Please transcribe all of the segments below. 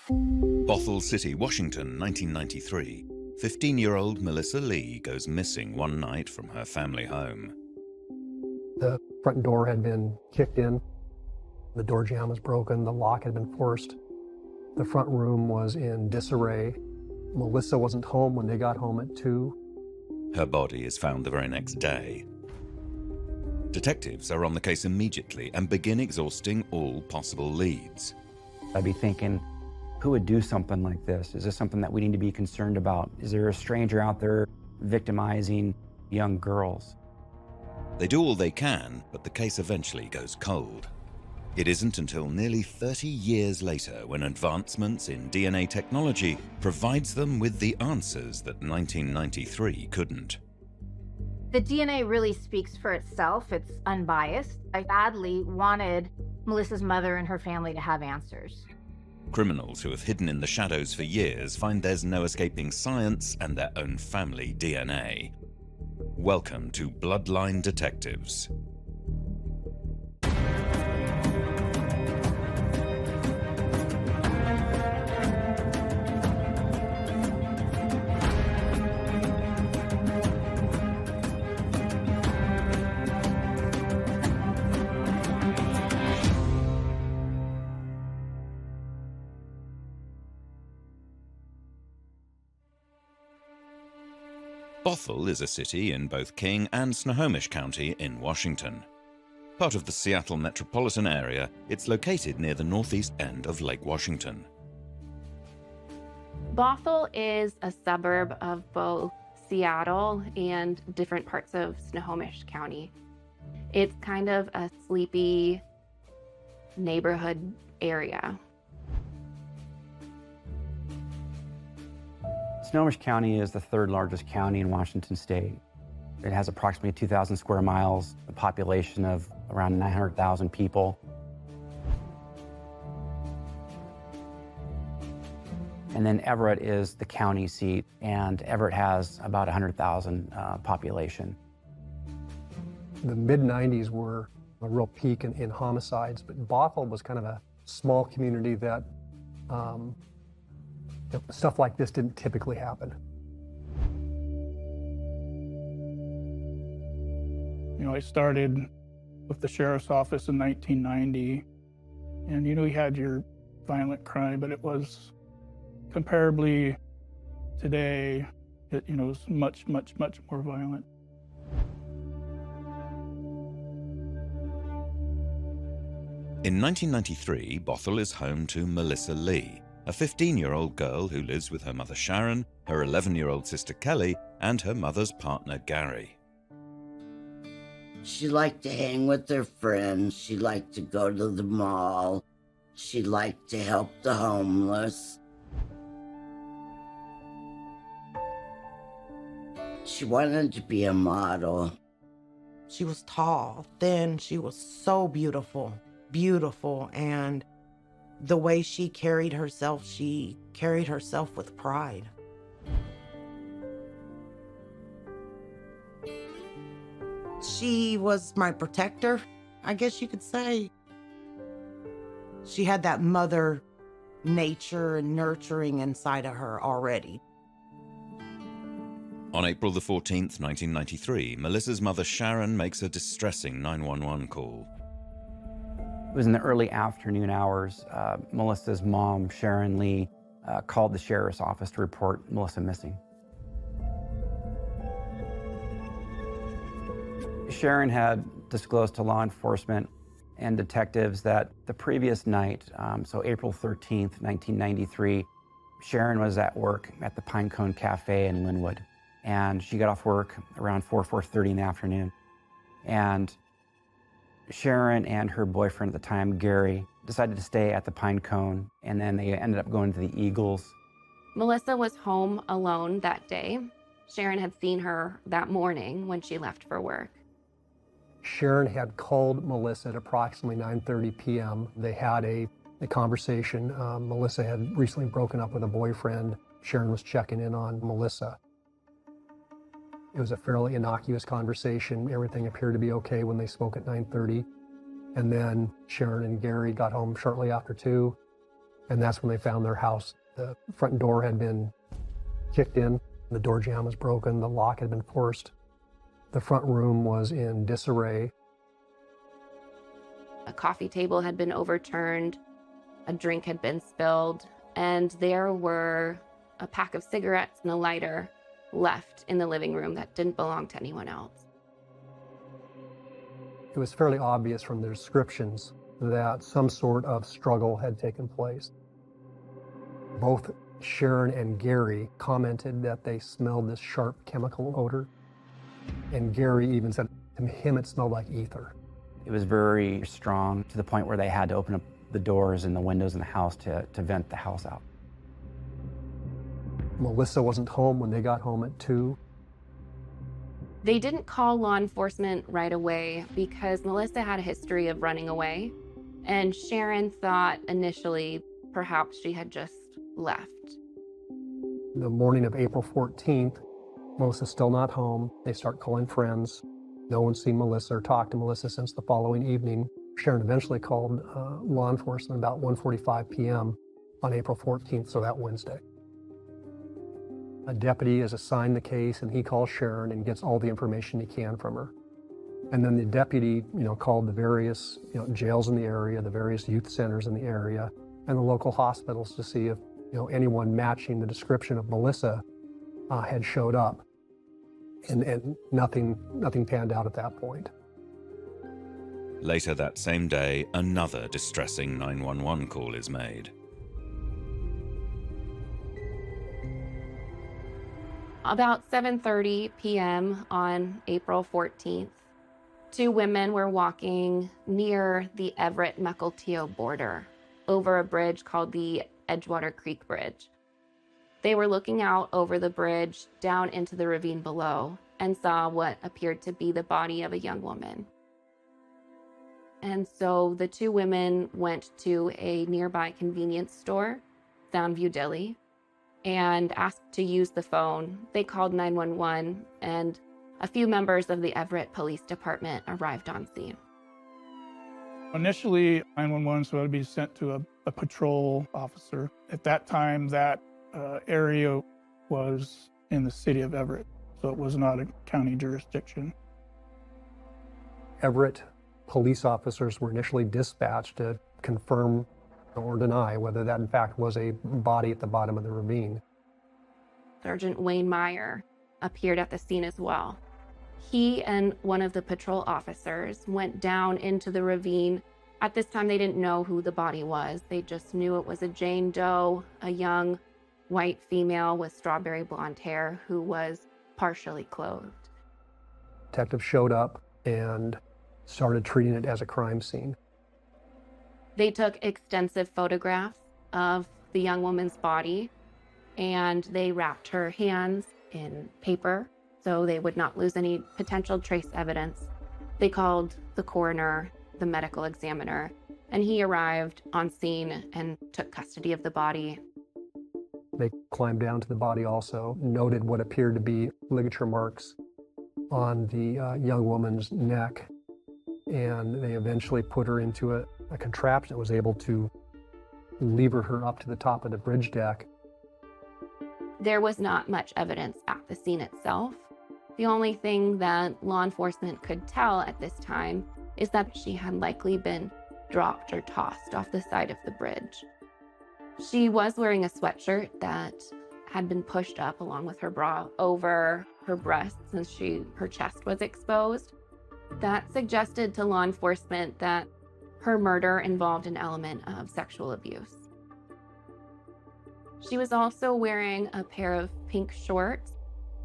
Bothell City, Washington, 1993. 15-year-old Melissa Lee goes missing one night from her family home. The front door had been kicked in. The door jamb was broken. The lock had been forced. The front room was in disarray. Melissa wasn't home when they got home at 2. Her body is found the very next day. Detectives are on the case immediately and begin exhausting all possible leads. I'd be thinking, who would do something like this? Is this something that we need to be concerned about? Is there a stranger out there victimizing young girls? They do all they can, but the case eventually goes cold. It isn't until nearly 30 years later when advancements in DNA technology provides them with the answers that 1993 couldn't. The DNA really speaks for itself. It's unbiased. I badly wanted Melissa's mother and her family to have answers. Criminals who have hidden in the shadows for years find there's no escaping science and their own family DNA. Welcome to Bloodline Detectives. Bothell is a city in both King and Snohomish County in Washington. Part of the Seattle metropolitan area, it's located near the northeast end of Lake Washington. Bothell is a suburb of both Seattle and different parts of Snohomish County. It's kind of a sleepy neighborhood area. Snohomish County is the third largest county in Washington state. It has approximately 2,000 square miles, a population of around 900,000 people. And then Everett is the county seat, and Everett has about 100,000 population. The mid-90s were a real peak in homicides, but Bothell was kind of a small community that stuff like this didn't typically happen. You know, I started with the sheriff's office in 1990, and you had your violent crime, but it was comparably today, it was much, much, much more violent. In 1993, Bothell is home to Melissa Lee, a 15-year-old girl who lives with her mother Sharon, her 11-year-old sister Kelly, and her mother's partner Gary. She liked to hang with her friends. She liked to go to the mall. She liked to help the homeless. She wanted to be a model. She was tall, thin, she was so beautiful, and the way she carried herself with pride. She was my protector, I guess you could say. She had that mother nature and nurturing inside of her already. On April the 14th, 1993, Melissa's mother Sharon makes a distressing 911 call. It was in the early afternoon hours. Melissa's mom, Sharon Lee, called the sheriff's office to report Melissa missing. Sharon had disclosed to law enforcement and detectives that the previous night, so April 13th, 1993, Sharon was at work at the Pinecone Cafe in Linwood. And she got off work around 4:30 in the afternoon. And Sharon and her boyfriend at the time, Gary, decided to stay at the Pinecone, and then they ended up going to the Eagles. Melissa was home alone that day. Sharon had seen her that morning when she left for work. Sharon had called Melissa at approximately 9:30 p.m. They had a conversation. Melissa had recently broken up with a boyfriend. Sharon was checking in on Melissa. It was a fairly innocuous conversation. Everything appeared to be okay when they spoke at 9:30. And then Sharon and Gary got home shortly after 2. And that's when they found their house. The front door had been kicked in, the door jamb was broken, the lock had been forced. The front room was in disarray. A coffee table had been overturned, a drink had been spilled, and there were a pack of cigarettes and a lighter left in the living room that didn't belong to anyone else. It was fairly obvious from the descriptions that some sort of struggle had taken place. Both Sharon and Gary commented that they smelled this sharp chemical odor, and Gary even said to him it smelled like ether. It was very strong to the point where they had to open up the doors and the windows in the house to vent the house out. Melissa wasn't home when they got home at 2. They didn't call law enforcement right away because Melissa had a history of running away, and Sharon thought initially perhaps she had just left. The morning of April 14th, Melissa's still not home. They start calling friends. No one's seen Melissa or talked to Melissa since the following evening. Sharon eventually called law enforcement about 1:45 p.m. on April 14th, so that Wednesday. A deputy is assigned the case, and he calls Sharon and gets all the information he can from her. And then the deputy, called the various, jails in the area, the various youth centers in the area, and the local hospitals to see if, anyone matching the description of Melissa had showed up. And nothing panned out at that point. Later that same day, another distressing 911 call is made. About 7:30 p.m. on April 14th, 2 women were walking near the Everett-Mukilteo border over a bridge called the Edgewater Creek Bridge. They were looking out over the bridge down into the ravine below and saw what appeared to be the body of a young woman. And so the 2 women went to a nearby convenience store, Soundview Deli, and asked to use the phone. They called 911, and a few members of the Everett Police Department arrived on scene. Initially, 911 so it would be sent to a patrol officer. At that time, that area was in the city of Everett, so it was not a county jurisdiction. Everett police officers were initially dispatched to confirm or deny whether that in fact was a body at the bottom of the ravine. Sergeant Wayne Meyer appeared at the scene as well. He and one of the patrol officers went down into the ravine. At this time, they didn't know who the body was. They just knew it was a Jane Doe, a young white female with strawberry blonde hair who was partially clothed. Detectives showed up and started treating it as a crime scene. They took extensive photographs of the young woman's body, and they wrapped her hands in paper so they would not lose any potential trace evidence. They called the coroner, the medical examiner, and he arrived on scene and took custody of the body. They climbed down to the body also, noted what appeared to be ligature marks on the young woman's neck, and they eventually put her into a contraption that was able to lever her up to the top of the bridge deck. There was not much evidence at the scene itself. The only thing that law enforcement could tell at this time is that she had likely been dropped or tossed off the side of the bridge. She was wearing a sweatshirt that had been pushed up along with her bra over her breasts since her chest was exposed. That suggested to law enforcement that her murder involved an element of sexual abuse. She was also wearing a pair of pink shorts,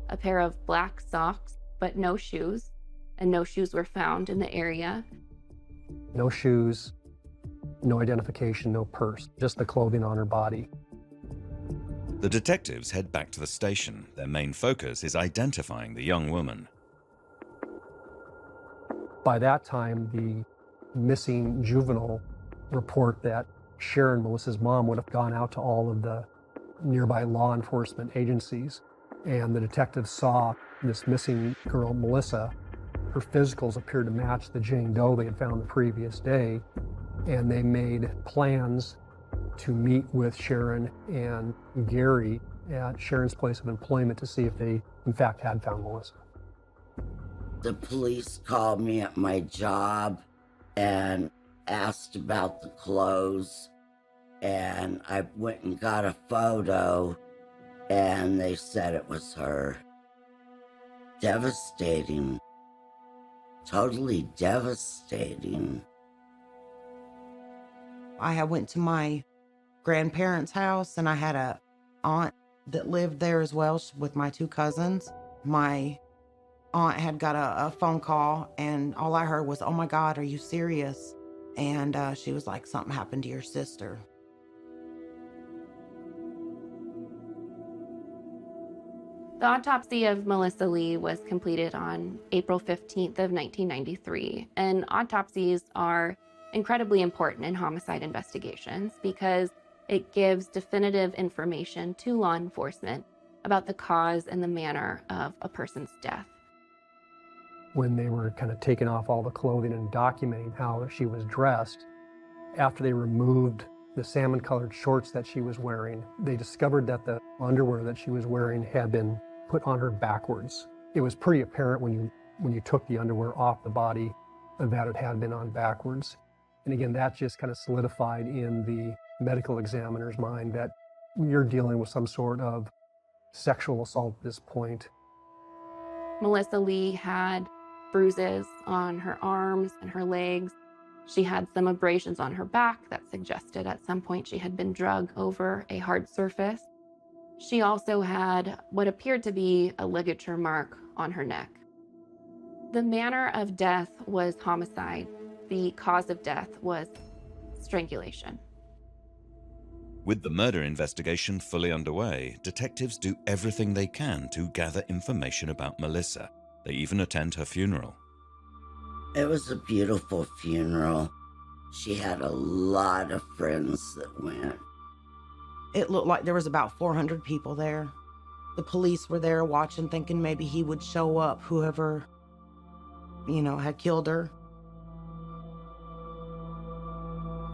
a pair of black socks, but no shoes, and no shoes were found in the area. No shoes, no identification, no purse, just the clothing on her body. The detectives head back to the station. Their main focus is identifying the young woman. By that time, the missing juvenile report that Sharon, Melissa's mom, would have gone out to all of the nearby law enforcement agencies, and the detectives saw this missing girl, Melissa. Her physicals appeared to match the Jane Doe they had found the previous day, and they made plans to meet with Sharon and Gary at Sharon's place of employment to see if they, in fact, had found Melissa. The police called me at my job and asked about the clothes, and I went and got a photo, and they said it was her. Devastating. Totally devastating. I went to my grandparents' house, and I had a aunt that lived there as well with my two cousins. My aunt had got a phone call, and all I heard was, "Oh my God, are you serious?" And she was like, "Something happened to your sister." The autopsy of Melissa Lee was completed on April 15th of 1993, and autopsies are incredibly important in homicide investigations because it gives definitive information to law enforcement about the cause and the manner of a person's death. When they were kind of taking off all the clothing and documenting how she was dressed, after they removed the salmon-colored shorts that she was wearing, they discovered that the underwear that she was wearing had been put on her backwards. It was pretty apparent when you took the underwear off the body that it had been on backwards. And again, that just kind of solidified in the medical examiner's mind that you're dealing with some sort of sexual assault at this point. Melissa Lee had bruises on her arms and her legs. She had some abrasions on her back that suggested at some point she had been drugged over a hard surface. She also had what appeared to be a ligature mark on her neck. The manner of death was homicide. The cause of death was strangulation. With the murder investigation fully underway, detectives do everything they can to gather information about Melissa. They even attend her funeral. It was a beautiful funeral. She had a lot of friends that went. It looked like there was about 400 people there. The police were there watching, thinking maybe he would show up, whoever, had killed her.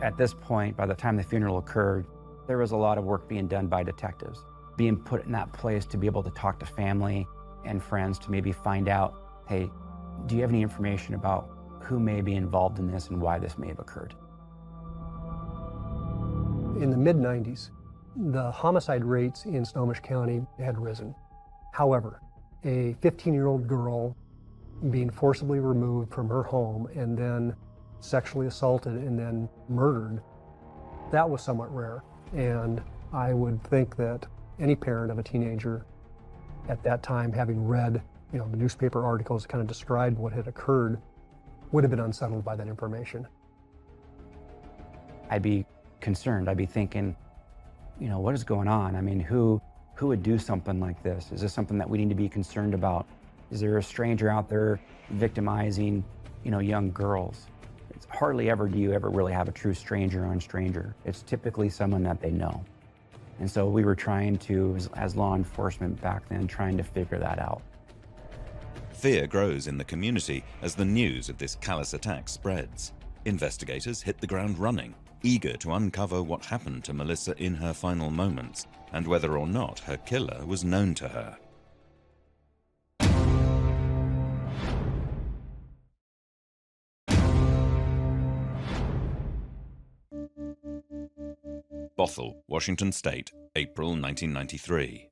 At this point, by the time the funeral occurred, there was a lot of work being done by detectives, being put in that place to be able to talk to family and friends to maybe find out, hey, do you have any information about who may be involved in this and why this may have occurred? In the mid-90s, the homicide rates in Snohomish County had risen. However, a 15-year-old girl being forcibly removed from her home and then sexually assaulted and then murdered, that was somewhat rare. And I would think that any parent of a teenager at that time, having read the newspaper articles that kind of described what had occurred, would have been unsettled by that information. I'd be concerned. I'd be thinking, what is going on? I mean, who would do something like this? Is this something that we need to be concerned about? Is there a stranger out there victimizing, young girls? It's hardly ever do you ever really have a true stranger on stranger. It's typically someone that they know. And so we were trying to, as law enforcement back then, trying to figure that out. Fear grows in the community as the news of this callous attack spreads. Investigators hit the ground running, eager to uncover what happened to Melissa in her final moments and whether or not her killer was known to her. Bothell, Washington State, April 1993.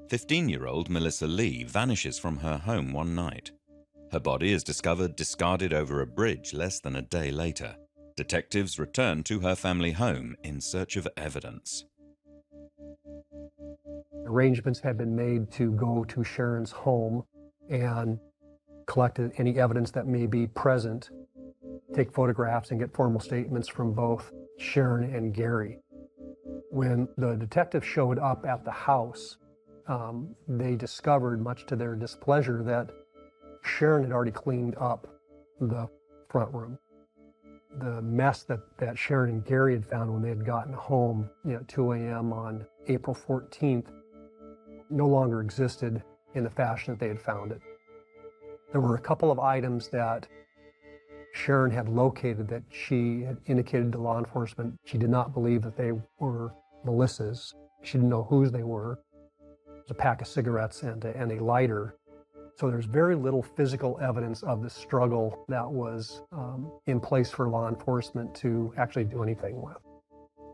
15-year-old Melissa Lee vanishes from her home one night. Her body is discovered discarded over a bridge less than a day later. Detectives return to her family home in search of evidence. Arrangements had been made to go to Sharon's home and collect any evidence that may be present, take photographs, and get formal statements from both Sharon and Gary. When the detectives showed up at the house, they discovered, much to their displeasure, that Sharon had already cleaned up the front room. The mess that Sharon and Gary had found when they had gotten home at 2 a.m. on April 14th no longer existed in the fashion that they had found it. There were a couple of items that Sharon had located that she had indicated to law enforcement she did not believe that they were Melissa's. She didn't know whose they were. There's a pack of cigarettes and a lighter. So there's very little physical evidence of the struggle that was in place for law enforcement to actually do anything with.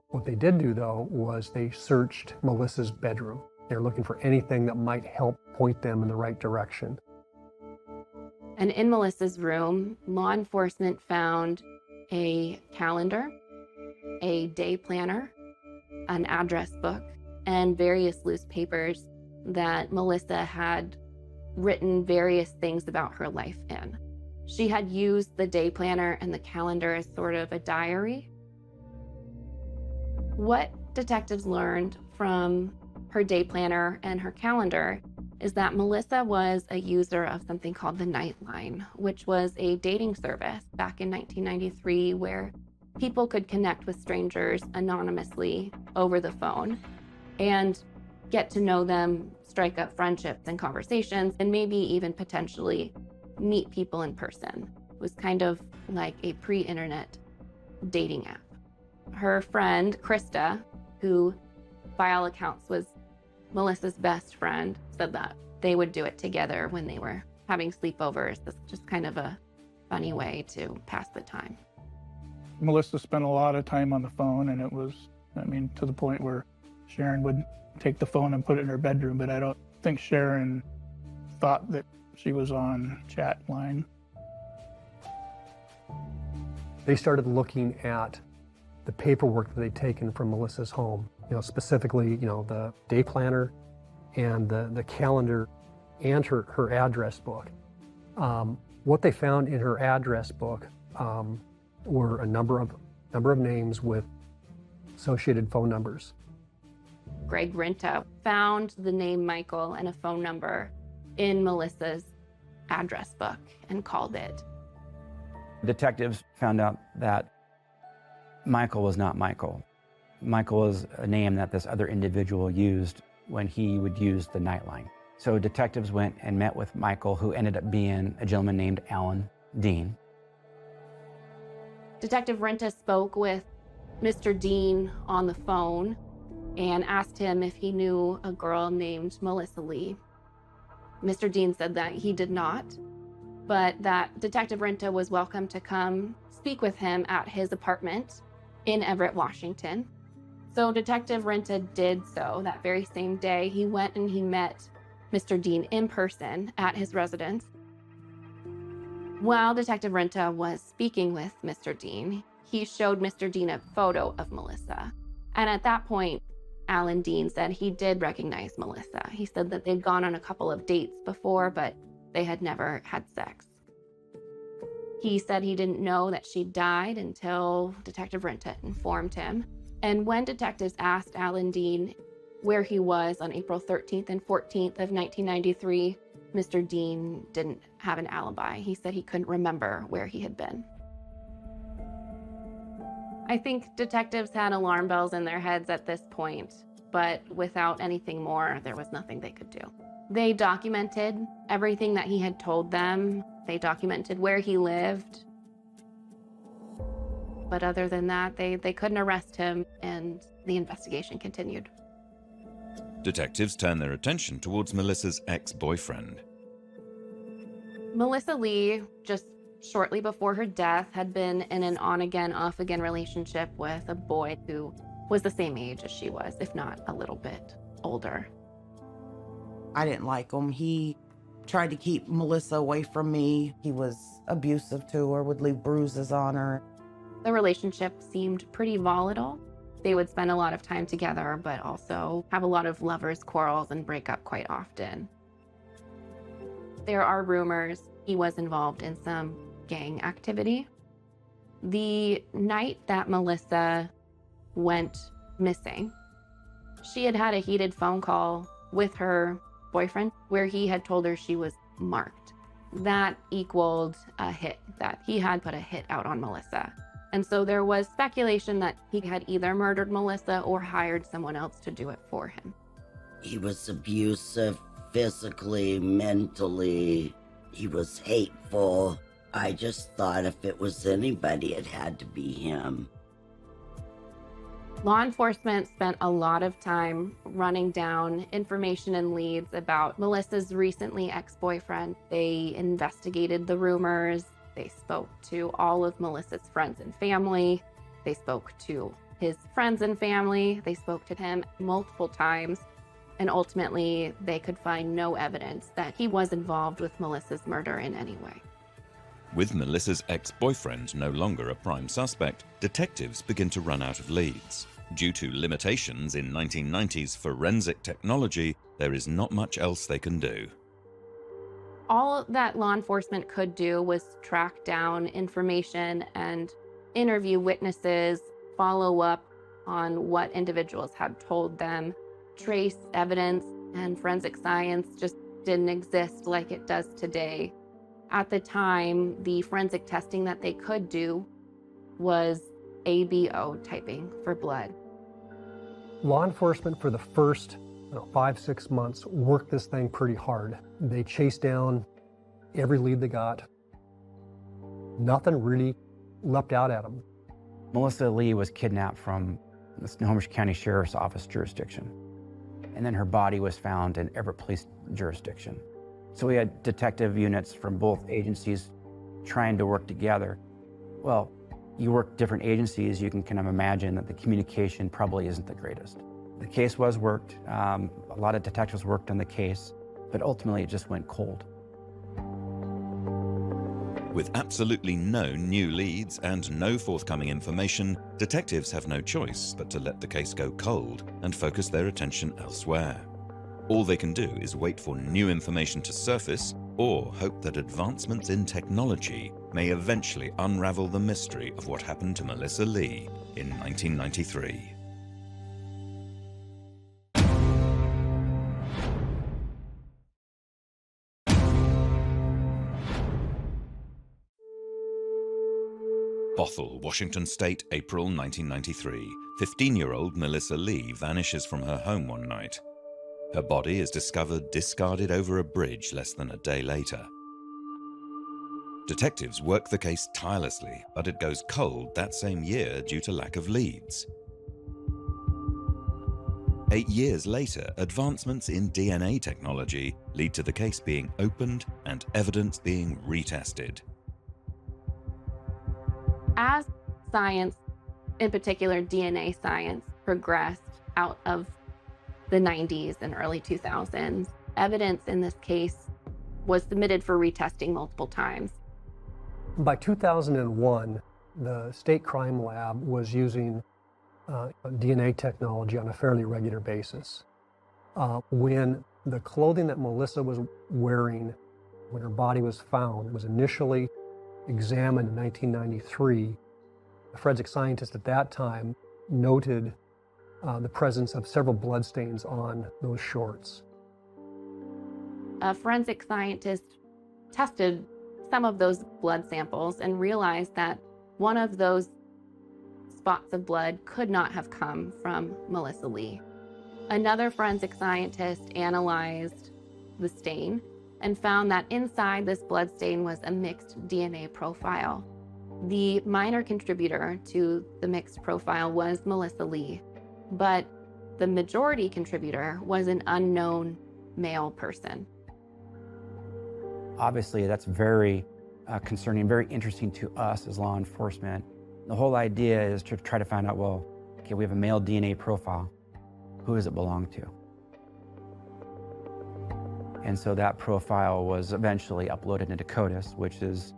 What they did do, though, was they searched Melissa's bedroom. They're looking for anything that might help point them in the right direction. And in Melissa's room, law enforcement found a calendar, a day planner, an address book, and various loose papers that Melissa had written various things about her life in. She had used the day planner and the calendar as sort of a diary. What detectives learned from her day planner and her calendar is that Melissa was a user of something called the Nightline, which was a dating service back in 1993 where people could connect with strangers anonymously over the phone and get to know them, strike up friendships and conversations, and maybe even potentially meet people in person. It was kind of like a pre-internet dating app. Her friend, Krista, who by all accounts was Melissa's best friend, said that they would do it together when they were having sleepovers. That's just kind of a funny way to pass the time. Melissa spent a lot of time on the phone, and it was, to the point where Sharon would take the phone and put it in her bedroom, but I don't think Sharon thought that she was on chat line. They started looking at the paperwork that they'd taken from Melissa's home, specifically, the day planner and the calendar and her address book. What they found in her address book were a number of names with associated phone numbers. Greg Rinta found the name Michael and a phone number in Melissa's address book and called it. Detectives found out that Michael was not Michael. Michael was a name that this other individual used when he would use the Nightline. So detectives went and met with Michael, who ended up being a gentleman named Alan Dean. Detective Rinta spoke with Mr. Dean on the phone and asked him if he knew a girl named Melissa Lee. Mr. Dean said that he did not, but that Detective Rinta was welcome to come speak with him at his apartment in Everett, Washington. So Detective Rinta did so that very same day. He went and he met Mr. Dean in person at his residence. While Detective Rinta was speaking with Mr. Dean, he showed Mr. Dean a photo of Melissa. And at that point, Alan Dean said he did recognize Melissa. He said that they'd gone on a couple of dates before, but they had never had sex. He said he didn't know that she died until Detective Rinta informed him. And when detectives asked Alan Dean where he was on April 13th and 14th of 1993, Mr. Dean didn't have an alibi. He said he couldn't remember where he had been. I think detectives had alarm bells in their heads at this point, but without anything more, there was nothing they could do. They documented everything that he had told them. They documented where he lived. But other than that, they couldn't arrest him, and the investigation continued. Detectives turned their attention towards Melissa's ex-boyfriend. Melissa Lee, just shortly before her death, had been in an on-again, off-again relationship with a boy who was the same age as she was, if not a little bit older. I didn't like him. He tried to keep Melissa away from me. He was abusive to her, would leave bruises on her. The relationship seemed pretty volatile. They would spend a lot of time together, but also have a lot of lovers' quarrels and break up quite often. There are rumors he was involved in some gang activity. The night that Melissa went missing, she had had a heated phone call with her boyfriend where he had told her she was marked. That equaled a hit, that he had put a hit out on Melissa. And so there was speculation that he had either murdered Melissa or hired someone else to do it for him. He was abusive physically, mentally. He was hateful. I just thought if it was anybody, it had to be him. Law enforcement spent a lot of time running down information and leads about Melissa's recently ex-boyfriend. They investigated the rumors. They spoke to all of Melissa's friends and family. They spoke to his friends and family. They spoke to him multiple times. And ultimately, they could find no evidence that he was involved with Melissa's murder in any way. With Melissa's ex-boyfriend no longer a prime suspect, detectives begin to run out of leads. Due to limitations in 1990s forensic technology, there is not much else they can do. All that law enforcement could do was track down information and interview witnesses, follow up on what individuals had told them. Trace evidence and forensic science just didn't exist like it does today. At the time, the forensic testing that they could do was ABO typing for blood. Law enforcement for the first 5-6 months worked this thing pretty hard. They chased down every lead they got. Nothing really leapt out at them. Melissa Lee was kidnapped from the Snohomish County Sheriff's Office jurisdiction. And then her body was found in Everett Police jurisdiction. So we had detective units from both agencies trying to work together. Well, you work different agencies, you can kind of imagine that the communication probably isn't the greatest. The case was worked, a lot of detectives worked on the case, but ultimately it just went cold. With absolutely no new leads and no forthcoming information, detectives have no choice but to let the case go cold and focus their attention elsewhere. All they can do is wait for new information to surface or hope that advancements in technology may eventually unravel the mystery of what happened to Melissa Lee in 1993. Bothell, Washington State, April 1993. 15-year-old Melissa Lee vanishes from her home one night. Her body is discovered discarded over a bridge less than a day later. Detectives work the case tirelessly, but it goes cold that same year due to lack of leads. 8 years later, advancements in DNA technology lead to the case being opened and evidence being retested. As science, in particular DNA science, progressed out of the 90s and early 2000s, evidence in this case was submitted for retesting multiple times. By 2001, the state crime lab was using DNA technology on a fairly regular basis. When the clothing that Melissa was wearing when her body was found was initially examined in 1993, the forensic scientist at that time noted the presence of several bloodstains on those shorts. A forensic scientist tested some of those blood samples and realized that one of those spots of blood could not have come from Melissa Lee. Another forensic scientist analyzed the stain and found that inside this blood stain was a mixed DNA profile. The minor contributor to the mixed profile was Melissa Lee, but the majority contributor was an unknown male person. Obviously, that's very concerning, very interesting to us as law enforcement. The whole idea is to try to find out, well, okay, we have a male DNA profile. Who does it belong to? And so that profile was eventually uploaded into CODIS, which is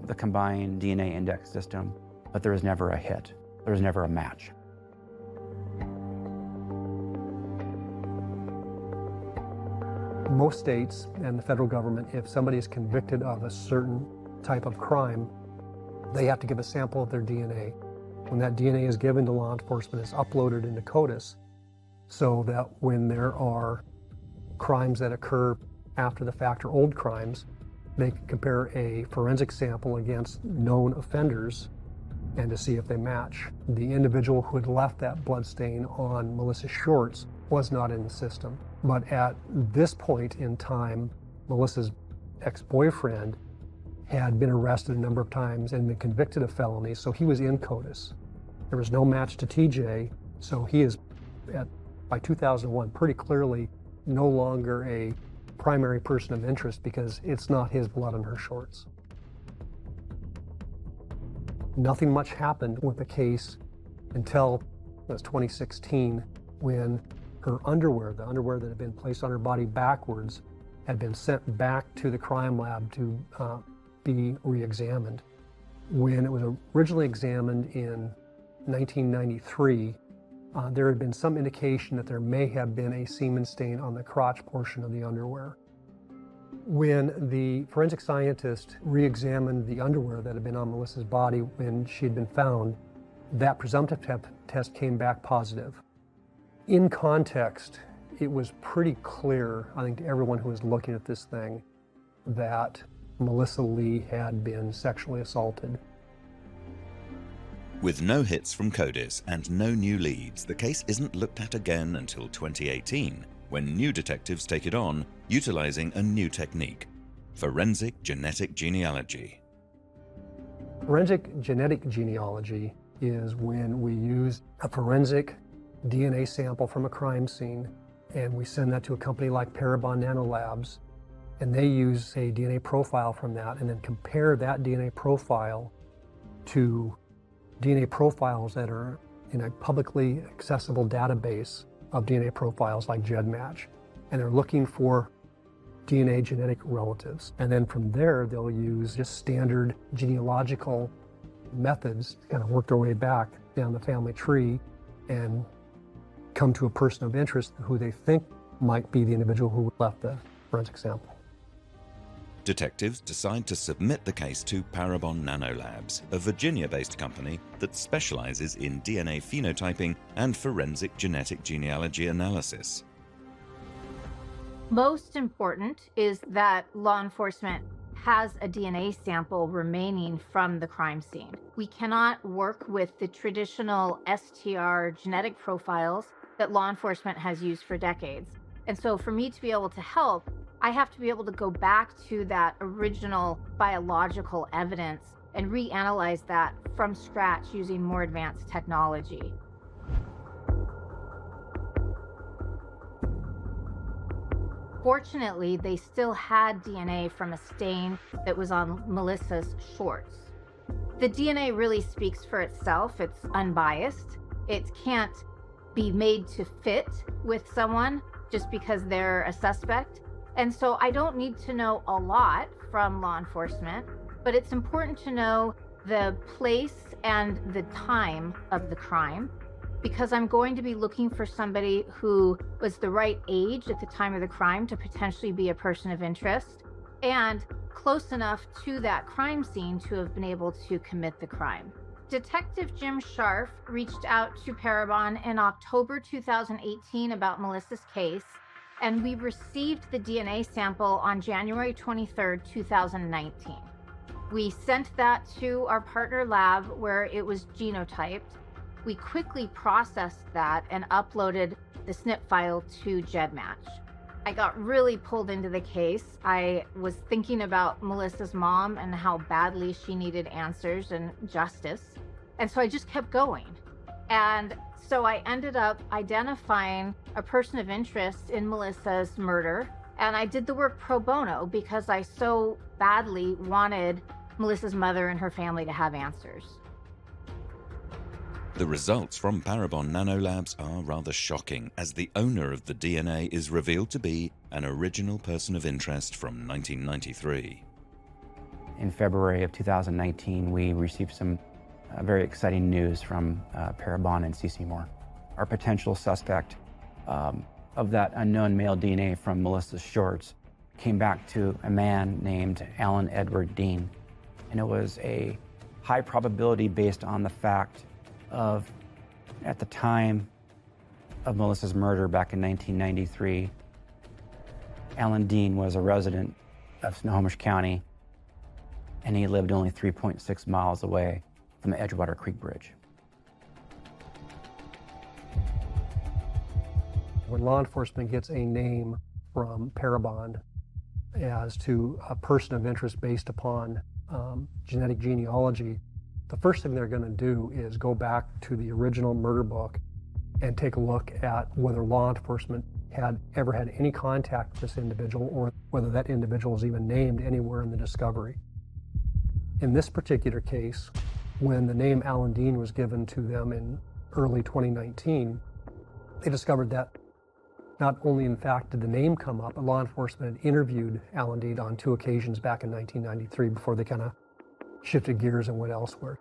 the combined DNA index system, but there was never a hit. There was never a match. Most states and the federal government, if somebody is convicted of a certain type of crime, they have to give a sample of their DNA. When that DNA is given to law enforcement, it's uploaded into CODIS so that when there are crimes that occur after the fact or old crimes, they can compare a forensic sample against known offenders and to see if they match. The individual who had left that blood stain on Melissa's shorts was not in the system. But at this point in time, Melissa's ex-boyfriend had been arrested a number of times and been convicted of felonies, so he was in CODIS. There was no match to TJ, so he is, by 2001, pretty clearly no longer a primary person of interest because it's not his blood on her shorts. Nothing much happened with the case until it was 2016 when her underwear, the underwear that had been placed on her body backwards, had been sent back to the crime lab to be re-examined. When it was originally examined in 1993, there had been some indication that there may have been a semen stain on the crotch portion of the underwear. When the forensic scientist re-examined the underwear that had been on Melissa's body when she had been found, that presumptive test came back positive. In context, it was pretty clear, I think, to everyone who was looking at this thing, that Melissa Lee had been sexually assaulted. With no hits from CODIS and no new leads, the case isn't looked at again until 2018, when new detectives take it on, utilizing a new technique: forensic genetic genealogy. Forensic genetic genealogy is when we use a forensic DNA sample from a crime scene and we send that to a company like Parabon Nanolabs, and they use a DNA profile from that and then compare that DNA profile to DNA profiles that are in a publicly accessible database of DNA profiles like GEDmatch. And they're looking for DNA genetic relatives. And then from there, they'll use just standard genealogical methods to kind of work their way back down the family tree and come to a person of interest who they think might be the individual who left the forensic sample. Detectives decide to submit the case to Parabon Nanolabs, a Virginia-based company that specializes in DNA phenotyping and forensic genetic genealogy analysis. Most important is that law enforcement has a DNA sample remaining from the crime scene. We cannot work with the traditional STR genetic profiles that law enforcement has used for decades. And so for me to be able to help, I have to be able to go back to that original biological evidence and reanalyze that from scratch using more advanced technology. Fortunately, they still had DNA from a stain that was on Melissa's shorts. The DNA really speaks for itself. It's unbiased. It can't be made to fit with someone just because they're a suspect. And so I don't need to know a lot from law enforcement, but it's important to know the place and the time of the crime, because I'm going to be looking for somebody who was the right age at the time of the crime to potentially be a person of interest and close enough to that crime scene to have been able to commit the crime. Detective Jim Scharf reached out to Parabon in October 2018 about Melissa's case, and we received the DNA sample on January 23rd, 2019. We sent that to our partner lab where it was genotyped. We quickly processed that and uploaded the SNP file to GEDmatch. I got really pulled into the case. I was thinking about Melissa's mom and how badly she needed answers and justice. And so I just kept going. And so I ended up identifying a person of interest in Melissa's murder. And I did the work pro bono because I so badly wanted Melissa's mother and her family to have answers. The results from Parabon Nanolabs are rather shocking, as the owner of the DNA is revealed to be an original person of interest from 1993. In February of 2019, we received some very exciting news from Parabon and CC Moore. Our potential suspect of that unknown male DNA from Melissa's shorts came back to a man named Alan Edward Dean. And it was a high probability based on the fact of, at the time of Melissa's murder back in 1993, Alan Dean was a resident of Snohomish County, and he lived only 3.6 miles away from the Edgewater Creek Bridge. When law enforcement gets a name from Parabon as to a person of interest based upon genetic genealogy, the first thing they're going to do is go back to the original murder book and take a look at whether law enforcement had ever had any contact with this individual or whether that individual was even named anywhere in the discovery. In this particular case, when the name Alan Dean was given to them in early 2019, they discovered that not only in fact did the name come up, but law enforcement had interviewed Alan Dean on 2 occasions back in 1993 before they kind of shifted gears and went elsewhere.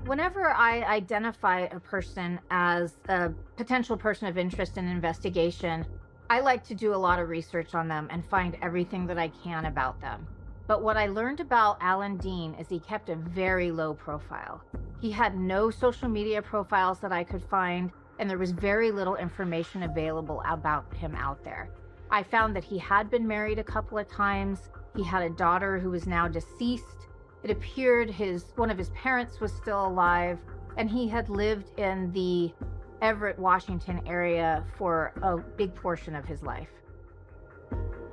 Whenever I identify a person as a potential person of interest in investigation, I like to do a lot of research on them and find everything that I can about them. But what I learned about Alan Dean is he kept a very low profile. He had no social media profiles that I could find, and there was very little information available about him out there. I found that he had been married a couple of times. He had a daughter who was now deceased. It appeared one of his parents was still alive, and he had lived in the Everett, Washington area for a big portion of his life.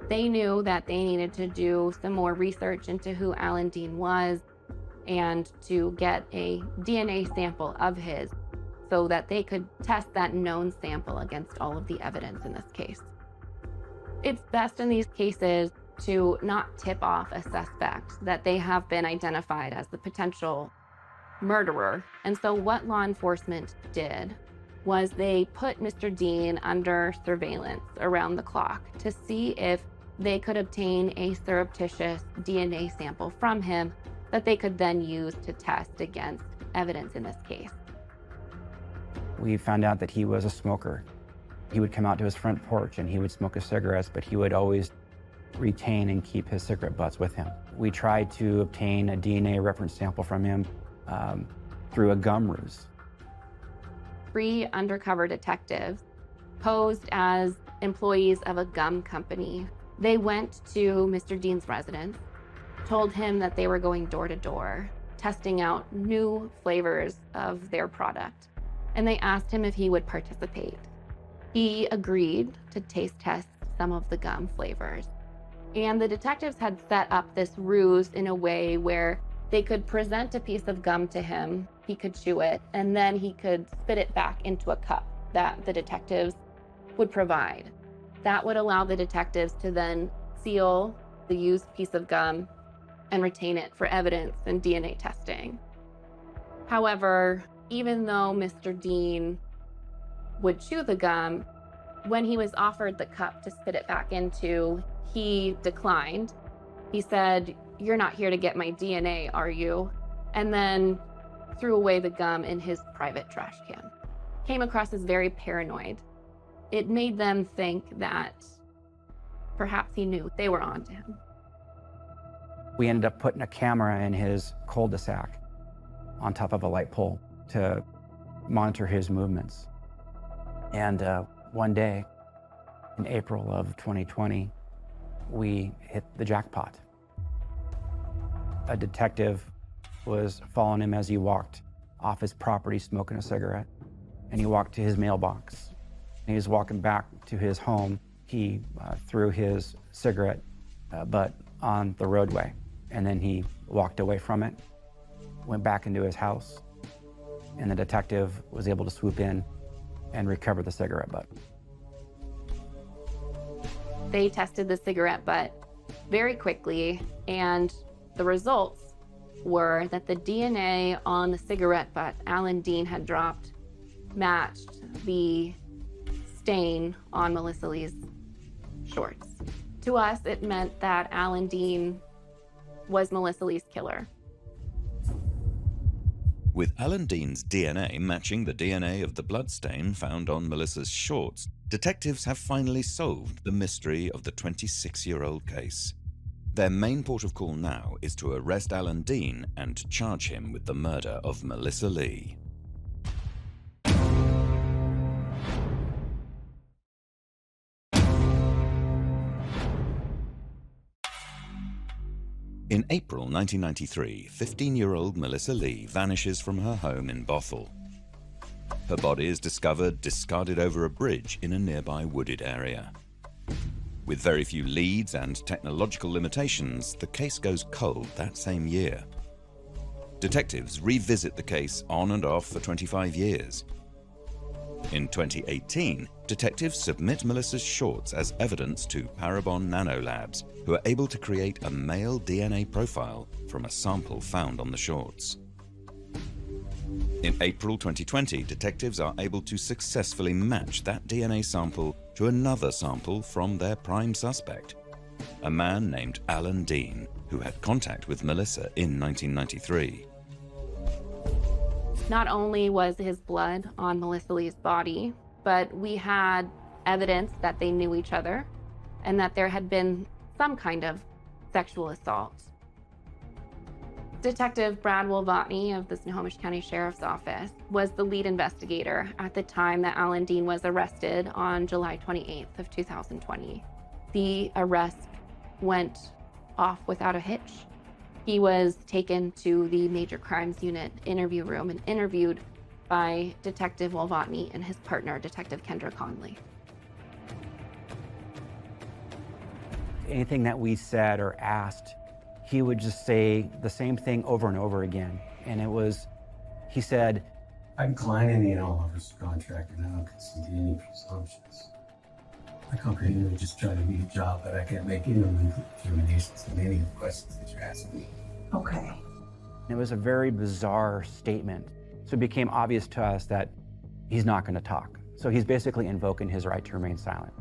They knew that they needed to do some more research into who Alan Dean was and to get a DNA sample of his so that they could test that known sample against all of the evidence in this case. It's best in these cases to not tip off a suspect that they have been identified as the potential murderer. And so what law enforcement did was they put Mr. Dean under surveillance around the clock to see if they could obtain a surreptitious DNA sample from him that they could then use to test against evidence in this case. We found out that he was a smoker. He would come out to his front porch and he would smoke his cigarettes, but he would always retain and keep his cigarette butts with him. We tried to obtain a DNA reference sample from him through a gum ruse. 3 undercover detectives posed as employees of a gum company. They went to Mr. Dean's residence, told him that they were going door to door, testing out new flavors of their product, and they asked him if he would participate. He agreed to taste test some of the gum flavors. And the detectives had set up this ruse in a way where they could present a piece of gum to him, he could chew it, and then he could spit it back into a cup that the detectives would provide. That would allow the detectives to then seal the used piece of gum and retain it for evidence and DNA testing. However, even though Mr. Dean would chew the gum, when he was offered the cup to spit it back into, he declined. He said, "You're not here to get my DNA, are you?" And then threw away the gum in his private trash can. Came across as very paranoid. It made them think that perhaps he knew they were on to him. We ended up putting a camera in his cul-de-sac on top of a light pole to monitor his movements. And one day in April of 2020, we hit the jackpot. A detective was following him as he walked off his property smoking a cigarette, and he walked to his mailbox. And he was walking back to his home. He threw his cigarette butt on the roadway, and then he walked away from it, went back into his house, and the detective was able to swoop in and recover the cigarette butt. They tested the cigarette butt very quickly, and the results were that the DNA on the cigarette butt Alan Dean had dropped matched the stain on Melissa Lee's shorts. To us, it meant that Alan Dean was Melissa Lee's killer. With Alan Dean's DNA matching the DNA of the bloodstain found on Melissa's shorts, detectives have finally solved the mystery of the 26-year-old case. Their main port of call now is to arrest Alan Dean and charge him with the murder of Melissa Lee. In April 1993, 15-year-old Melissa Lee vanishes from her home in Bothell. Her body is discovered discarded over a bridge in a nearby wooded area. With very few leads and technological limitations, the case goes cold that same year. Detectives revisit the case on and off for 25 years. In 2018, detectives submit Melissa's shorts as evidence to Parabon Nanolabs, who are able to create a male DNA profile from a sample found on the shorts. In April 2020, detectives are able to successfully match that DNA sample to another sample from their prime suspect, a man named Alan Dean, who had contact with Melissa in 1993. Not only was his blood on Melissa Lee's body, but we had evidence that they knew each other and that there had been some kind of sexual assault. Detective Brad Wolvatney of the Snohomish County Sheriff's Office was the lead investigator at the time that Alan Dean was arrested on July 28th of 2020. The arrest went off without a hitch. He was taken to the Major Crimes Unit interview room and interviewed by Detective Wolvatney and his partner, Detective Kendra Conley. Anything that we said or asked, he would just say the same thing over and over again. And it was, he said, I decline any and all offers of contract and I don't concede to any presumptions. I comprehend just trying to do a job, but I can't make any legal determinations on any of the questions that you're asking me. Okay. it was a very bizarre statement. So it became obvious to us that he's not going to talk. So he's basically invoking his right to remain silent.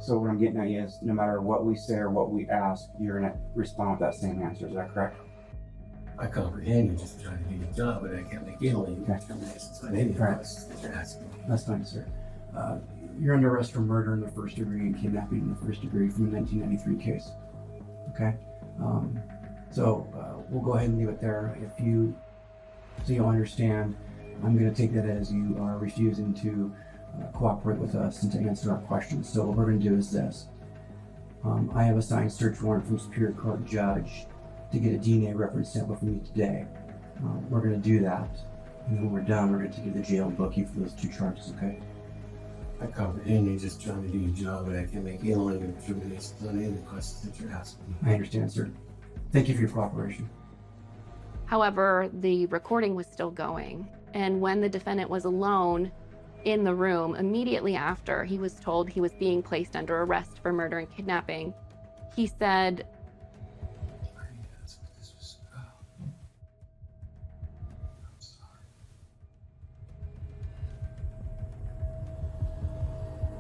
So what I'm getting at is, no matter what we say or what we ask, you're going to respond with that same answer. Is that correct? I comprehend you're just trying to do your job, but I can't make any legal determinations on any questions that you're asking me. That's fine, sir. You're under arrest for murder in the first degree and kidnapping in the first degree from the 1993 case. Okay? We'll go ahead and leave it there. So you'll understand, I'm going to take that as you are refusing to cooperate with us and to answer our questions. So what we're going to do is this. I have a signed search warrant from Superior Court Judge to get a DNA reference sample from you today. We're going to do that. And then when we're done, we're going to take you to the jail and book you for those 2 charges, okay? I comprehend you're just trying to do your job, but I can't make any legal determinations on any of the questions that you're asking me. I understand, sir. Thank you for your cooperation. However, the recording was still going. And when the defendant was alone in the room, immediately after he was told he was being placed under arrest for murder and kidnapping, he said, That's what this was about. I'm sorry.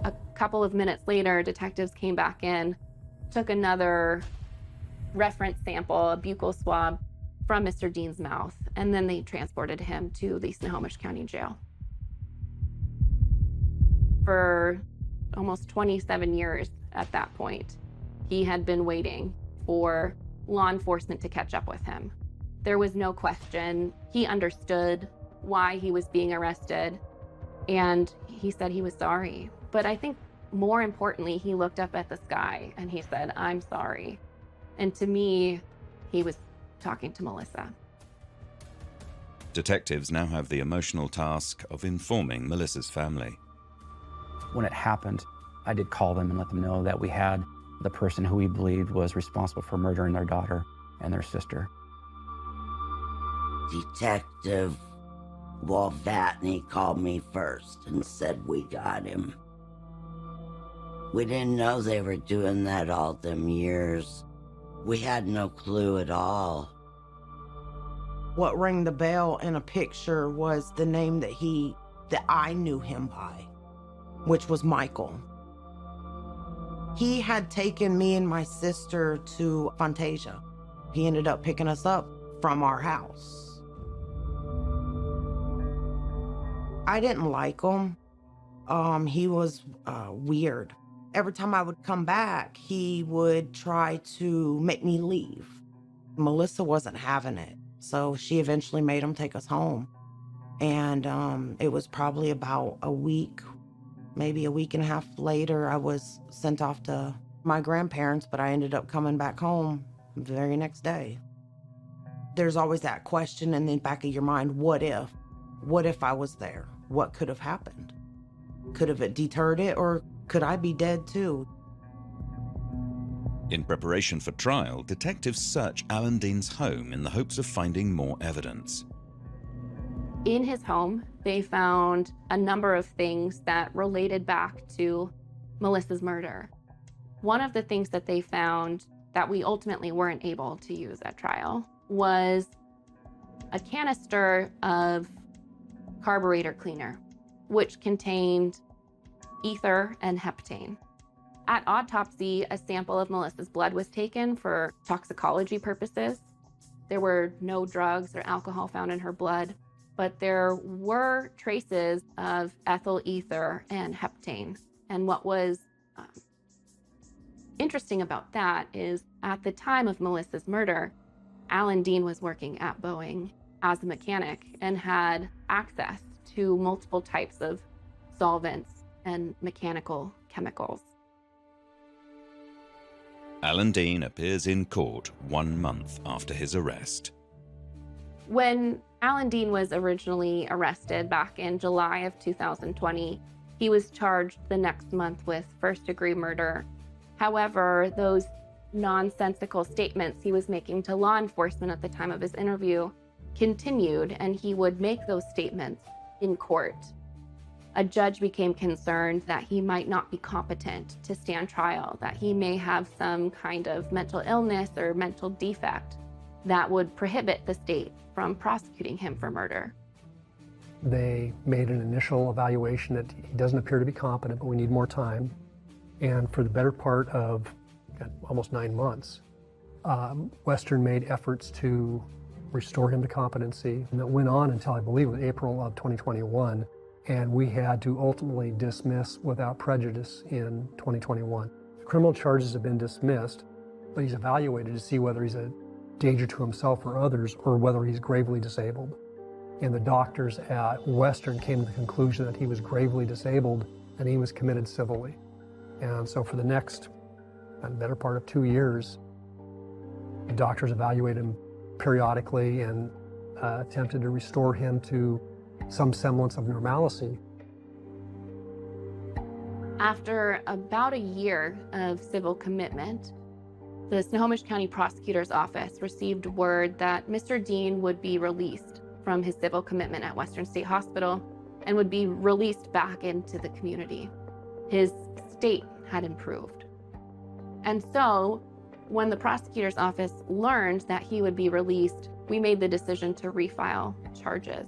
a couple of minutes later, detectives came back in, took another reference sample, a buccal swab, from Mr. Dean's mouth, and then they transported him to the Snohomish County Jail. For almost 27 years at that point, he had been waiting for law enforcement to catch up with him. There was no question. He understood why he was being arrested, and he said he was sorry. But I think more importantly, he looked up at the sky and he said, "I'm sorry." And to me, he was talking to Melissa. Detectives now have the emotional task of informing Melissa's family. When it happened, I did call them and let them know that we had the person who we believed was responsible for murdering their daughter and their sister. Detective Wolvatney called me first and said we got him. We didn't know they were doing that all them years. We had no clue at all. What rang the bell in a picture was the name that I knew him by, which was Michael. He had taken me and my sister to Fantasia. He ended up picking us up from our house. I didn't like him. He was weird. Every time I would come back, he would try to make me leave. Melissa wasn't having it, so she eventually made him take us home. And it was probably about a week, maybe a week and a half later, I was sent off to my grandparents, but I ended up coming back home the very next day. There's always that question in the back of your mind, what if? What if I was there? What could have happened? Could have it deterred it, or could I be dead too? In preparation for trial, detectives search Alan Dean's home in the hopes of finding more evidence. In his home, they found a number of things that related back to Melissa's murder. One of the things that they found that we ultimately weren't able to use at trial was a canister of carburetor cleaner, which contained ether and heptane. At autopsy, a sample of Melissa's blood was taken for toxicology purposes. There were no drugs or alcohol found in her blood, but there were traces of ethyl ether and heptane. And what was interesting about that is at the time of Melissa's murder, Alan Dean was working at Boeing as a mechanic and had access to multiple types of solvents and mechanical chemicals. Alan Dean appears in court 1 month after his arrest. When Alan Dean was originally arrested back in July of 2020, he was charged the next month with first-degree murder. However, those nonsensical statements he was making to law enforcement at the time of his interview continued, and he would make those statements in court. A judge became concerned that he might not be competent to stand trial, that he may have some kind of mental illness or mental defect that would prohibit the state from prosecuting him for murder. They made an initial evaluation that he doesn't appear to be competent, but we need more time. And for the better part of almost 9 months, Western made efforts to restore him to competency. And that went on until, I believe, April of 2021. And we had to ultimately dismiss without prejudice in 2021. The criminal charges have been dismissed, but he's evaluated to see whether he's a danger to himself or others, or whether he's gravely disabled. And the doctors at Western came to the conclusion that he was gravely disabled and he was committed civilly. And so for the next better part of 2 years, the doctors evaluated him periodically and attempted to restore him to some semblance of normalcy. After about a year of civil commitment, the Snohomish County Prosecutor's Office received word that Mr. Dean would be released from his civil commitment at Western State Hospital and would be released back into the community. His state had improved. And so, when the prosecutor's office learned that he would be released, we made the decision to refile charges.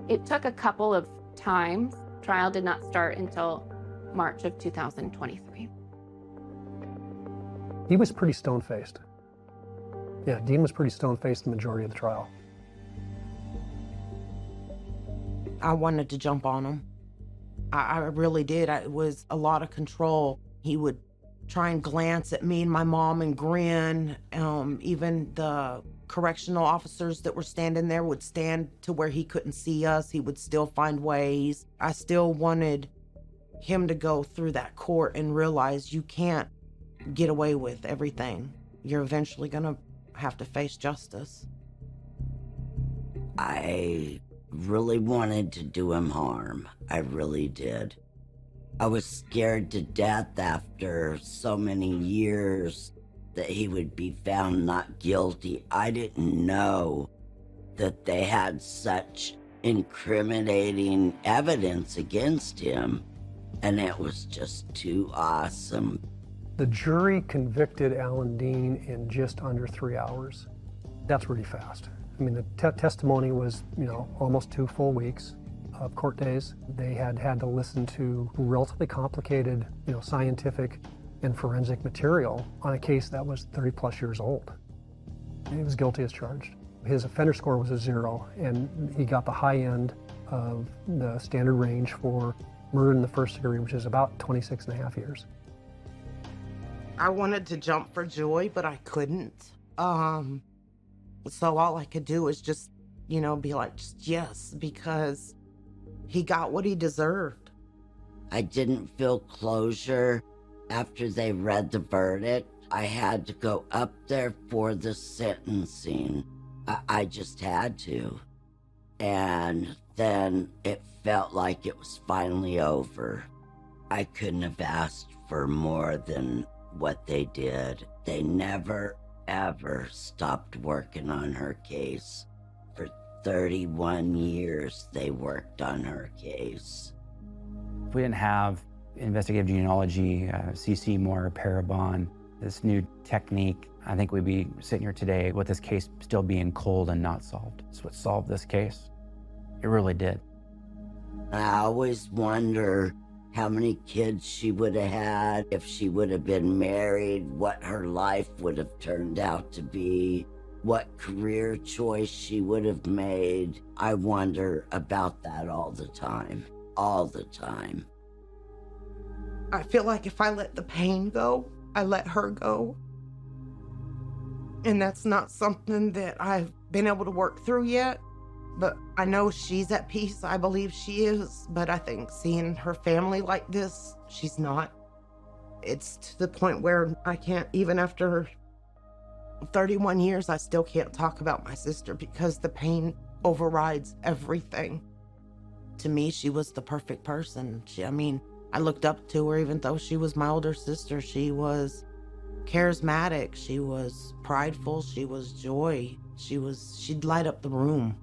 It took a couple of times. Trial did not start until March of 2023. He was pretty stone-faced. Yeah, Dean was pretty stone-faced the majority of the trial. I wanted to jump on him. I really did. It was a lot of control. He would try and glance at me and my mom and grin. Even the correctional officers that were standing there would stand to where he couldn't see us. He would still find ways. I still wanted him to go through that court and realize you can't get away with everything. You're eventually gonna have to face justice. I really wanted to do him harm. I really did. I was scared to death after so many years that he would be found not guilty. I didn't know that they had such incriminating evidence against him, and it was just too awesome. The jury convicted Alan Dean in just under 3 hours. That's really fast. I mean, the testimony was, almost 2 full weeks of court days. They had to listen to relatively complicated, scientific and forensic material on a case that was 30 plus years old. He was guilty as charged. His offender score was a 0, and he got the high end of the standard range for murder in the first degree, which is about 26 and a half years. I wanted to jump for joy, but I couldn't. So all I could do was just, be like, just yes, because he got what he deserved. I didn't feel closure after they read the verdict. I had to go up there for the sentencing. I just had to. And then it felt like it was finally over. I couldn't have asked for more than what they did. They never, ever stopped working on her case. For 31 years, they worked on her case. If we didn't have investigative genealogy, CC Moore, Parabon, this new technique, I think we'd be sitting here today with this case still being cold and not solved. It's what solved this case. It really did. I always wonder how many kids she would have had, if she would have been married, what her life would have turned out to be, what career choice she would have made. I wonder about that all the time, all the time. I feel like if I let the pain go, I let her go. And that's not something that I've been able to work through yet. But I know she's at peace. I believe she is. But I think seeing her family like this, she's not. It's to the point where I can't, even after 31 years, I still can't talk about my sister because the pain overrides everything. To me, she was the perfect person. I looked up to her even though she was my older sister. She was charismatic. She was prideful. She was joy. She'd light up the room.